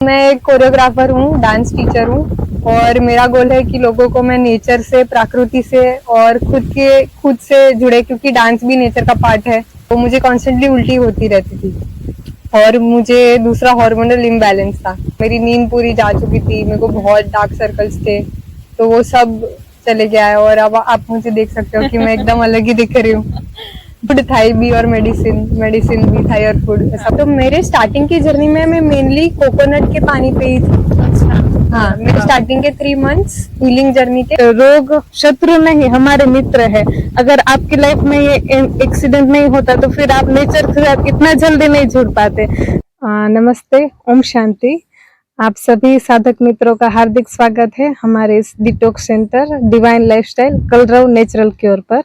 मैं एक कोरियोग्राफर हूँ, डांस टीचर हूँ और मेरा गोल है कि लोगों को मैं नेचर से, प्रकृति से और खुद से जुड़े, क्योंकि डांस भी नेचर का पार्ट है। तो मुझे कॉन्स्टेंटली उल्टी होती रहती थी और मुझे दूसरा हार्मोनल इम्बैलेंस था। मेरी नींद पूरी जा चुकी थी, मेरे को बहुत डार्क सर्कल्स थे, तो वो सब चले गया है और अब आप मुझे देख सकते हो कि मैं एकदम अलग ही दिख रही हूँ। फूड थाई भी और मेडिसिन भी थाई और फूड ऐसा। तो मेरे स्टार्टिंग की जर्नी में मैं मेनली कोकोनट के पानी पे ही थी। हाँ, मेरे स्टार्टिंग के 3 मंथ्स हीलिंग जर्नी के। रोग शत्रु नहीं, हमारे मित्र है। अगर आपकी लाइफ में ये एक्सीडेंट नहीं होता तो फिर आप नेचर के साथ इतना जल्दी नहीं जुड़ पाते। नमस्ते, ओम शांति। आप सभी साधक मित्रों का हार्दिक स्वागत है हमारे इस डिटॉक्स सेंटर डिवाइन लाइफस्टाइल कलरव नेचुरल क्योर पर।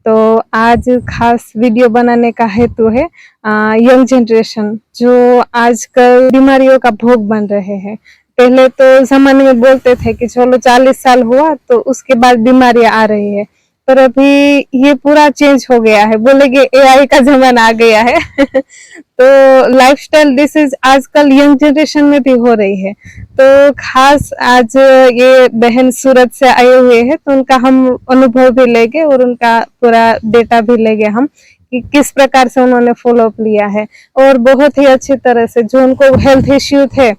तो आज खास वीडियो बनाने का हेतु है यंग जनरेशन जो आजकल बीमारियों का भोग बन रहे हैं। पहले तो जमाने में बोलते थे कि चलो 40 साल हुआ तो उसके बाद बीमारियां आ रही है, पर अभी ये पूरा चेंज हो गया है, बोलेंगे एआई का जमाना आ गया है। तो लाइफस्टाइल डिसीज आजकल यंग जनरेशन में भी हो रही है। तो खास आज ये बहन सूरत से आए हुए हैं, तो उनका हम अनुभव भी लेंगे और उनका पूरा डेटा भी लेंगे हम कि किस प्रकार से उन्होंने फॉलोअप लिया है। और बहुत ही अच्छी तरह से जो उनको हेल्थ इश्यू थे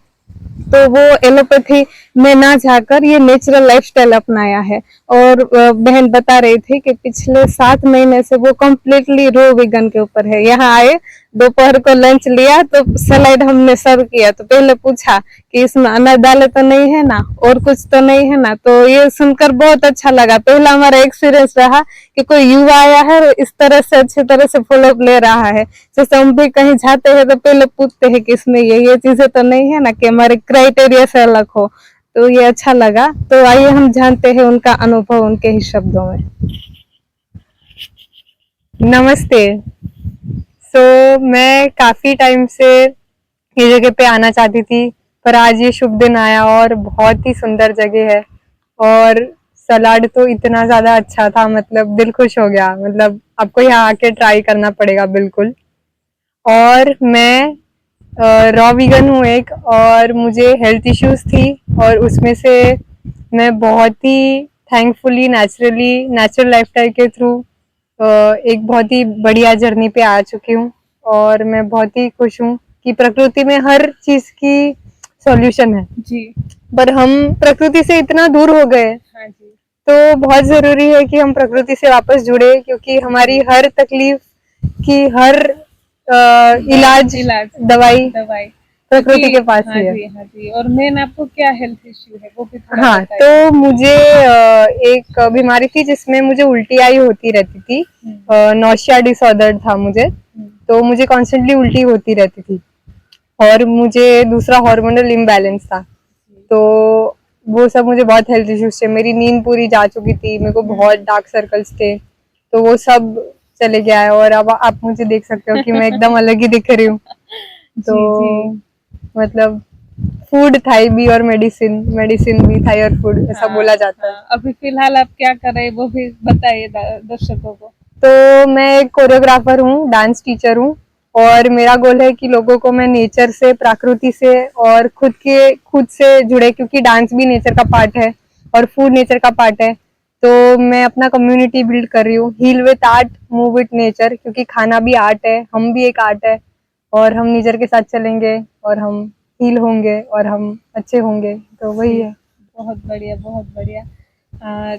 तो वो एलोपैथी में ना जाकर ये नेचुरल लाइफस्टाइल अपनाया है। और बहन बता रही थी कि पिछले 7 महीने से वो कम्प्लीटली रो वीगन के ऊपर है। यहाँ आए, दोपहर को लंच लिया तो सलाइड हमने सर्व किया, तो पहले पूछा कि इसमें अनार दालें तो नहीं है ना, और कुछ तो नहीं है ना। तो ये सुनकर बहुत अच्छा लगा। पहला हमारा एक्सपीरियंस रहा कि कोई युवा आया है और इस तरह से अच्छी तरह से फॉलोअप ले रहा है। जैसे हम भी कहीं जाते हैं तो पहले पूछते हैं कि इसमें ये चीजें तो नहीं है ना, कि हमारे क्राइटेरिया से अलग हो। तो ये अच्छा लगा। तो आइए हम जानते हैं उनका अनुभव उनके ही शब्दों में। नमस्ते। मैं काफी टाइम से ये जगह पे आना चाहती थी, पर आज ये शुभ दिन आया और बहुत ही सुंदर जगह है। और सलाद तो इतना ज्यादा अच्छा था, मतलब दिल खुश हो गया। मतलब आपको यहाँ आके ट्राई करना पड़ेगा बिल्कुल। और मैं रॉ वीगन हूँ एक, और मुझे हेल्थ इश्यूज थी और उसमें से मैं बहुत ही थैंकफुली नेचुरल लाइफस्टाइल के थ्रू एक बहुत ही बढ़िया जर्नी पे आ चुकी हूँ। और मैं बहुत ही खुश हूँ कि प्रकृति में हर चीज की सॉल्यूशन है जी। पर हम प्रकृति से इतना दूर हो गए। हाँ जी। तो बहुत जरूरी है कि हम प्रकृति से वापस जुड़े, क्योंकि हमारी हर तकलीफ की हर इलाज दवाई प्रकृति के पास ही है। हाँ जी। और मेन आपको क्या हेल्थ इश्यू है वो भी थोड़ा हाँ, तो मुझे एक बीमारी थी जिसमें मुझे उल्टी आई होती रहती थी। नौशिया डिसऑर्डर था मुझे, तो मुझे कॉन्स्टेंटली उल्टी होती रहती थी और मुझे दूसरा हार्मोनल इम्बैलेंस था। तो वो सब मुझे बहुत हेल्थ इश्यूज थे। मेरी नींद पूरी जा चुकी थी, मेरे को बहुत डार्क सर्कल्स थे, तो वो सब चले गया है और अब आप मुझे देख सकते हो कि मैं एकदम अलग ही दिख रही हूँ। तो मतलब फूड थाई भी और मेडिसिन भी थाई और फूड ऐसा बोला जाता है। अभी फिलहाल आप क्या कर रहे हैं वो भी बताइए दर्शकों को। तो मैं एक कोरियोग्राफर हूँ, डांस टीचर हूँ और मेरा गोल है कि लोगों को मैं नेचर से, प्रकृति से और खुद से जुड़े, क्योंकि डांस भी नेचर का पार्ट है और फूड नेचर का पार्ट है। तो मैं अपना कम्युनिटी बिल्ड कर रही हूँ, heal with art, move with nature, क्योंकि खाना भी आर्ट है, हम भी एक आर्ट है। और हम नेचर के साथ चलेंगे और हम हील होंगे और हम अच्छे होंगे। तो वही है। बहुत बढ़िया, बहुत बढ़िया।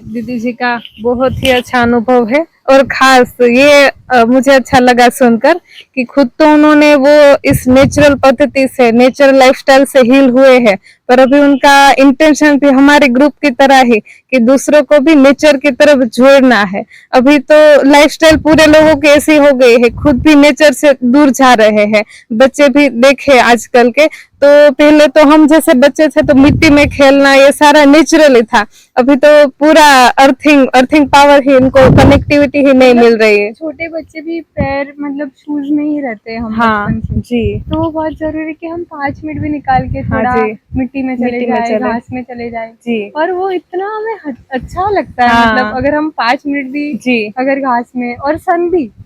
दीदी जी का बहुत ही अच्छा अनुभव है और खास ये मुझे अच्छा लगा सुनकर कि खुद तो उन्होंने वो इस नेचुरल पद्धति से, नेचुरल लाइफस्टाइल से हील हुए हैं, पर अभी उनका इंटेंशन भी हमारे ग्रुप की तरह ही कि दूसरों को भी नेचर की तरफ जोड़ना है। अभी तो लाइफस्टाइल पूरे लोगों की ऐसी हो गई है, खुद भी नेचर से दूर जा रहे हैं। बच्चे भी देखे आजकल के, तो पहले तो हम जैसे बच्चे थे तो मिट्टी में खेलना ये सारा नेचुरली था। अभी तो पूरा अर्थिंग पावर ही, इनको कनेक्टिविटी फैसिलिटी ही नहीं मिल रही है। छोटे बच्चे भी पैर मतलब शूज में ही रहते हैं हम हाँ बचपन से। जी तो बहुत जरूरी है कि हम 5 मिनट भी निकाल के हाँ थोड़ा जी मिट्टी में चले मिट्टी में जाए, चले। घास में चले जाए। जी और वो इतना हमें अच्छा लगता है, हाँ मतलब अगर हम 5 मिनट भी जी अगर घास में, और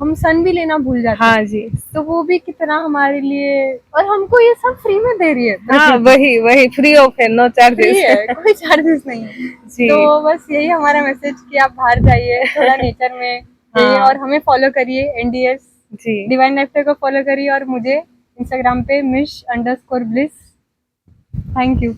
हम सन भी लेना भूल जाते हाँ हैं, जी तो वो भी कितना हमारे लिए, और हमको ये सब फ्री में दे रही है हाँ प्रकृति। वही फ्री ऑफ है, नो फ्री चार्जेस। है, कोई चार्जेस नहीं है। जी तो बस यही हमारा मैसेज कि आप बाहर जाइए, थोड़ा नेचर में रहिए, हाँ और हमें फॉलो करिए, NDS जी डिवाइन लाइफ को फॉलो करिए, और मुझे इंस्टाग्राम पे mish_bliss। Thank you.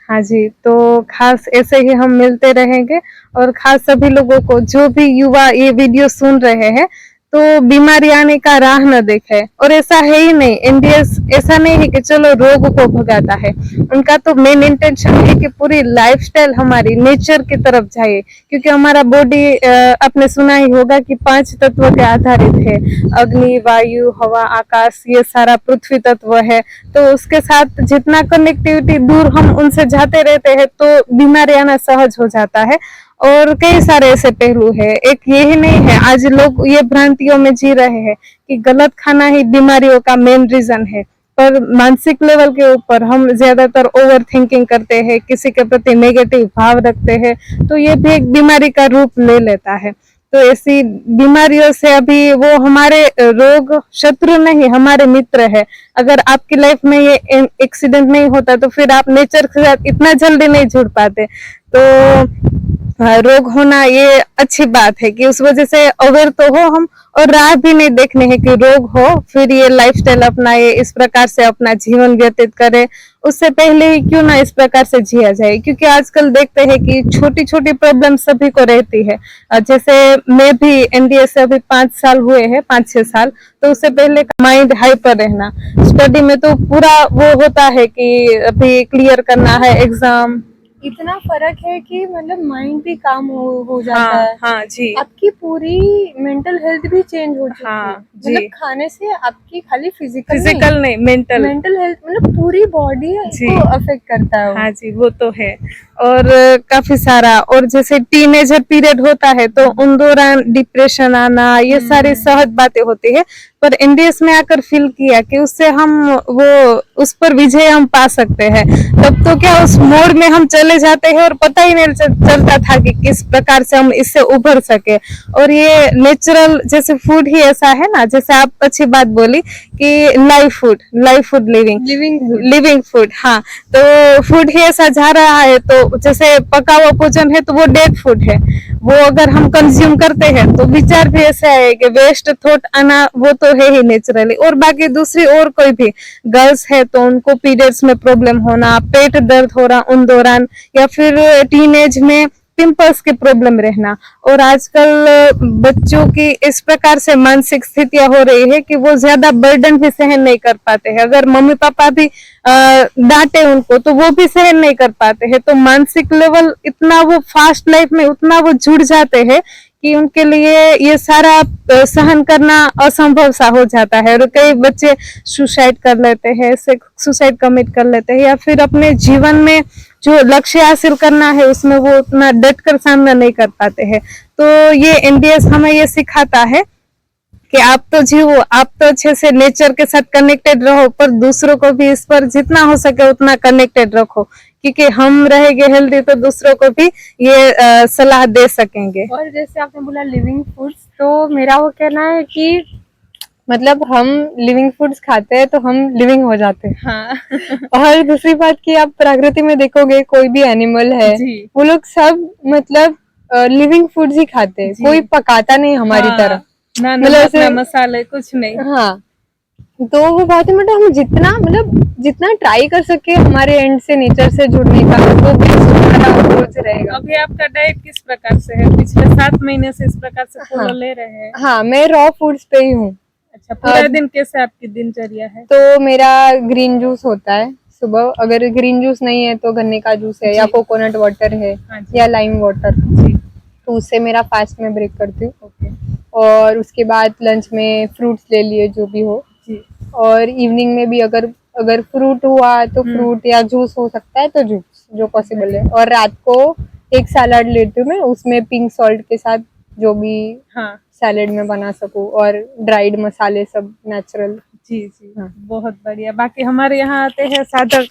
हाँ जी, तो खास ऐसे ही हम मिलते रहेंगे। और खास सभी लोगों को, जो भी युवा ये वीडियो सुन रहे हैं, तो बीमारी आने का राह न देखे। और ऐसा है ही नहीं, एनडीएस ऐसा नहीं है कि चलो रोग को भगाता है। उनका तो मेन इंटेंशन है कि पूरी लाइफस्टाइल हमारी नेचर की तरफ जाए, क्योंकि हमारा बॉडी आपने सुना ही होगा कि 5 तत्व के आधारित है। अग्नि, वायु, हवा, आकाश, ये सारा पृथ्वी तत्व है। तो उसके साथ जितना कनेक्टिविटी दूर हम उनसे जाते रहते हैं, तो बीमारी आना सहज हो जाता है। और कई सारे ऐसे पहलू है, एक यही नहीं है। आज लोग ये भ्रांतियों में जी रहे हैं कि गलत खाना ही बीमारियों का मेन रीजन है। पर मानसिक लेवल के ऊपर हम ज्यादातर ओवर थिंकिंग करते हैं, किसी के प्रति नेगेटिव भाव रखते हैं, तो ये भी एक बीमारी का रूप ले लेता है। तो ऐसी बीमारियों से अभी, वो हमारे रोग शत्रु नहीं, हमारे मित्र है। अगर आपकी लाइफ में ये एक्सीडेंट नहीं होता, तो फिर आप नेचर के साथ इतना जल्दी नहीं जुड़ पाते। तो रोग होना ये अच्छी बात है कि उस वजह से अवेयर तो हो हम, और राह भी नहीं देखने है कि रोग हो फिर ये लाइफस्टाइल अपनाए, इस प्रकार से अपना जीवन व्यतीत करे। उससे पहले ही क्यों ना इस प्रकार से जिया जाए, क्योंकि आजकल देखते हैं कि छोटी छोटी प्रॉब्लम सभी को रहती है। जैसे मैं भी एनडीए से अभी 5 साल हुए हैं, 5-6 साल। तो उससे पहले माइंड हाइपर रहना, स्टडी में तो पूरा वो होता है कि अभी क्लियर करना है एग्जाम। इतना फर्क है कि मतलब माइंड भी काम हो जाता है। हाँ जी आपकी पूरी मेंटल हेल्थ भी चेंज हो चुकी हाँ है। जी। मतलब खाने से आपकी खाली फिजिकल नहीं, मेंटल मेंटल हेल्थ, मतलब पूरी बॉडी जी को अफेक्ट करता है वो। हाँ जी, वो तो है। और काफी सारा, और जैसे टीनेजर पीरियड होता है, तो उन दौरान डिप्रेशन आना, ये सारी सहज बातें होती है। पर एनडीएस में आकर फील किया कि उससे हम वो उस पर विजय हम पा सकते हैं। तब तो क्या उस मोड़ में हम चले जाते हैं और पता ही नहीं चलता था कि किस प्रकार से हम इससे उभर सके। और ये नेचुरल जैसे फूड ही ऐसा है ना, जैसे आप अच्छी बात बोली कि लाइव फूड लिविंग फूड। हाँ, तो फूड ही ऐसा जा रहा है, तो जैसे पका हुआ भोजन है तो वो डेड फूड है। वो अगर हम कंज्यूम करते हैं, तो विचार भी ऐसा है कि वेस्ट थॉट आना वो तो है ही नेचुरली। और बाकी दूसरी और कोई भी गर्ल्स है, तो उनको पीरियड्स में प्रॉब्लम होना, पेट दर्द हो रहा उन दौरान, या फिर टीनेज में पिंपल्स की प्रॉब्लम रहना। और आजकल बच्चों की इस प्रकार से मानसिक स्थितियां हो रही है कि वो ज्यादा बर्डन भी सहन नहीं कर पाते हैं। अगर मम्मी पापा भी डांटे उनको, तो वो भी सहन नहीं कर पाते हैं। तो मानसिक लेवल इतना वो फास्ट लाइफ में उतना वो जुड़ जाते हैं कि उनके लिए ये सारा सहन करना असंभव सा हो जाता है। और कई बच्चे सुसाइड कर लेते हैं, सुसाइड कमिट कर लेते हैं, या फिर अपने जीवन में जो लक्ष्य हासिल करना है उसमें वो उतना डट कर सामना नहीं कर पाते हैं। तो ये एनडीएस हमें ये सिखाता है कि आप तो जीवो, आप तो अच्छे से नेचर के साथ कनेक्टेड रहो, पर दूसरों को भी इस पर जितना हो सके उतना कनेक्टेड रखो, क्योंकि हम रहेंगे हेल्दी तो दूसरों को भी ये सलाह दे सकेंगे। और जैसे आपने बोला लिविंग फूड्स, तो मेरा वो कहना है कि मतलब हम लिविंग फूड्स खाते हैं तो हम लिविंग हो जाते हैं। हाँ और दूसरी बात कि आप प्रकृति में देखोगे, कोई भी एनिमल है, जी वो लोग सब मतलब लिविंग फूड्स ही खाते हैं, कोई पकाता नहीं हमारी तरह। ना मतलब नमक ऐसे ना मसाले कुछ नहीं। हाँ, तो वो बात है, मतलब हम जितना ट्राई कर सके हमारे एंड से नेचर से जुड़ने का, वो बेस्ट हमारा अप्रोच रहेगा। अभी आपका डाइट किस प्रकार से है? पिछले 7 महीने से इस प्रकार से फॉलो ले रहे हैं? हाँ, मैं रॉ फूड्स पे ही हूँ। अच्छा, पूरा दिन कैसे आपकी दिनचर्या है? तो मेरा ग्रीन जूस होता है सुबह, अगर ग्रीन जूस नहीं है तो गन्ने का जूस है, या कोकोनट वाटर है, या लाइम वाटर, तो उससे मेरा फास्ट में ब्रेक करती हूँ। और उसके बाद लंच में फ्रूट्स ले लिए जो भी हो, और इवनिंग में भी अगर फ्रूट हुआ तो फ्रूट, या जूस हो सकता है तो जूस जो पॉसिबल है। और रात को एक सलाद लेती हूँ मैं, उसमें पिंक सॉल्ट के साथ जो भी हाँ सैलेड में बना सकूं, और ड्राइड मसाले सब नेचुरल। जी जी हाँ। बहुत बढ़िया। बाकी हमारे यहाँ आते हैं साधक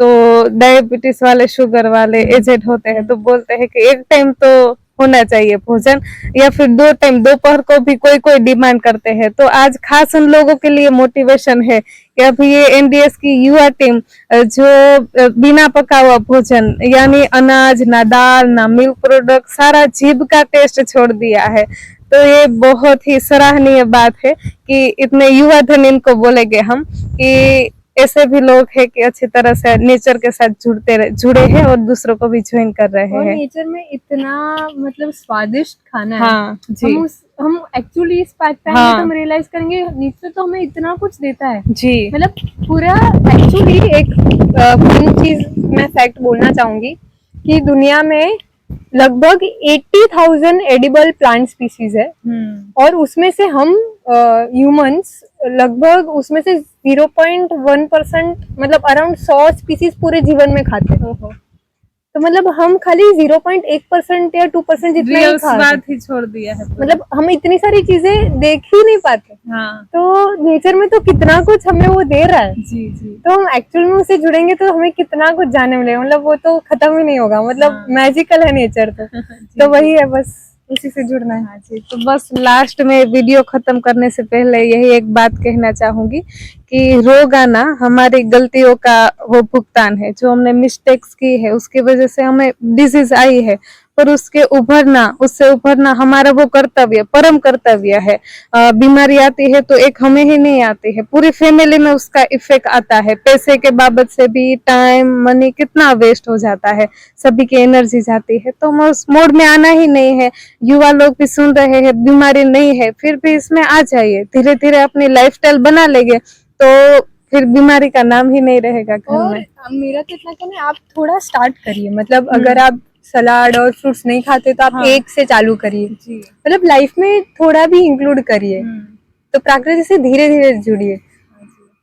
तो डायबिटीज वाले, शुगर वाले, एजेड होते हैं तो बोलते हैं कि एक टाइम तो होना चाहिए भोजन, या फिर 2 टाइम दोपहर को भी कोई कोई डिमांड करते हैं। तो आज खास उन लोगों के लिए मोटिवेशन है कि अभी ये एनडीएस की युवा टीम जो बिना पका हुआ भोजन यानी अनाज, ना दाल, ना मिल्क प्रोडक्ट, सारा जीभ का टेस्ट छोड़ दिया है। तो ये बहुत ही सराहनीय बात है कि इतने युवा धन इनको बोलेंगे हम कि ऐसे भी लोग हैं कि अच्छी तरह से नेचर के साथ जुड़े हैं और दूसरों को भी ज्वाइन कर रहे और हैं। नेचर में इतना मतलब स्वादिष्ट खाना है। हाँ जी हम एक्चुअली इस बात पे हाँ। तो हम रियलाइज करेंगे नेचर तो हमें इतना कुछ देता है। जी मतलब पूरा एक्चुअली एक फन चीज मैं फैक्ट बोलना चाहूंगी कि दुनिया में लगभग 80,000 एडिबल प्लांट स्पीसीज है, और उसमें से हम ह्यूमंस लगभग उसमें से 0.1% मतलब अराउंड 100 स्पीसीज पूरे जीवन में खाते हैं। तो मतलब हम खाली 0.1% या 2% जितना ही रियल खा रहे हैं। स्वाद ही छोड़ दिया है पूरा। मतलब हम इतनी सारी चीजें देख ही नहीं पाते। हाँ तो नेचर में तो कितना कुछ हमें वो दे रहा है, जी जी तो हम एक्चुअल में उससे जुड़ेंगे तो हमें कितना कुछ जानने मिलेगा। मतलब वो तो खत्म ही नहीं होगा। मतलब हाँ। मैजिकल है नेचर तो। जी, तो वही है, बस उसी से जुड़ना है। हाँ जी। तो बस लास्ट में वीडियो खत्म करने से पहले यही एक बात कहना चाहूंगी कि रोजाना हमारी गलतियों का वो भुगतान है, जो हमने मिस्टेक्स की है उसकी वजह से हमें डिजीज आई है, पर उससे उभरना हमारा वो कर्तव्य, परम कर्तव्य है। बीमारी आती है तो एक हमें ही नहीं आती है, पूरी फैमिली में उसका इफेक्ट आता है। पैसे के बाबत से भी टाइम मनी कितना वेस्ट हो जाता है, सभी की एनर्जी जाती है। तो उस मोड में आना ही नहीं है। युवा लोग भी सुन रहे हैं, बीमारी नहीं है फिर भी इसमें आ जाइए, धीरे धीरे अपनी लाइफस्टाइल बना लेंगे तो फिर बीमारी का नाम ही नहीं रहेगा घर और में। मेरा तो इतना कहना है, आप थोड़ा स्टार्ट करिए। मतलब अगर आप सलाद और फ्रूट्स नहीं खाते तो आप हाँ। एक से चालू करिए। जी मतलब लाइफ में थोड़ा भी इंक्लूड करिए, तो प्रकृति से धीरे धीरे जुड़िए।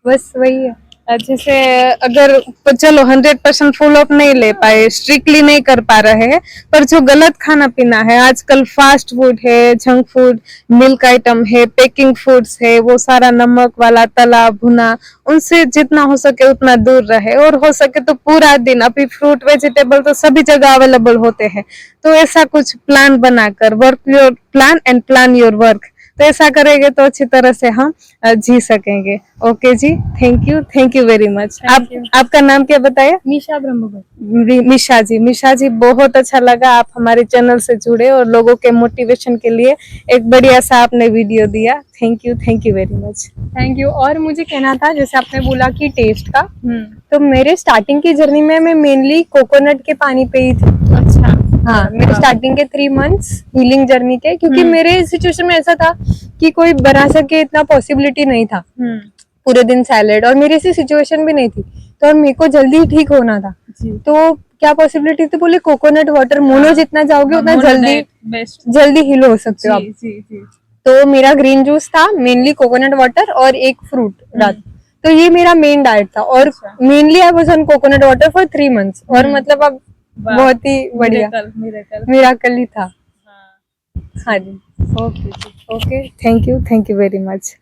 बस वही है। जैसे अगर तो चलो 100% फुल ऑफ नहीं ले पाए, स्ट्रिक्टली नहीं कर पा रहे हैं, पर जो गलत खाना पीना है आजकल, फास्ट फूड है, जंक फूड, मिल्क आइटम है, पैकिंग फूड्स है, वो सारा नमक वाला तला भुना, उनसे जितना हो सके उतना दूर रहे। और हो सके तो पूरा दिन, अभी फ्रूट वेजिटेबल तो सभी जगह अवेलेबल होते हैं, तो ऐसा कुछ प्लान बनाकर, work your plan and plan your work, तो ऐसा करेंगे तो अच्छी तरह से हम जी सकेंगे। ओके जी, थैंक यू वेरी मच। आपका नाम क्या बताया? निशा ब्रह्मभट्ट। मिशा जी बहुत अच्छा लगा आप हमारे चैनल से जुड़े और लोगों के मोटिवेशन के लिए एक बढ़िया सा आपने वीडियो दिया। Thank you very much. Thank you. और मुझे कहना था, जैसे आपने बोला कि टेस्ट का, तो मेरे स्टार्टिंग की जर्नी में मैं मेनली कोकोनट के पानी पे ही थी। अच्छा हाँ, मेरे स्टार्टिंग के 3 मंथ्स हीलिंग जर्नी के, क्योंकि मेरे सिचुएशन में ऐसा था कि कोई बना सके इतना पॉसिबिलिटी नहीं था। पूरे दिन सैलेड, और मेरी ऐसी सिचुएशन भी नहीं थी, तो और मेरे को जल्दी ठीक होना था। तो क्या पॉसिबिलिटी थी, बोले कोकोनट वाटर मोनो जितना जाओगे उतना जल्दी हील हो सकते हो आप। तो मेरा ग्रीन जूस था, मेनली कोकोनट वाटर और एक फ्रूट रात। तो ये मेरा मेन डाइट था, और mainly I was on coconut water for 3 months. और मतलब अब बहुत ही बढ़िया मिराकल ही था। हाँ जी। Okay thank you very much.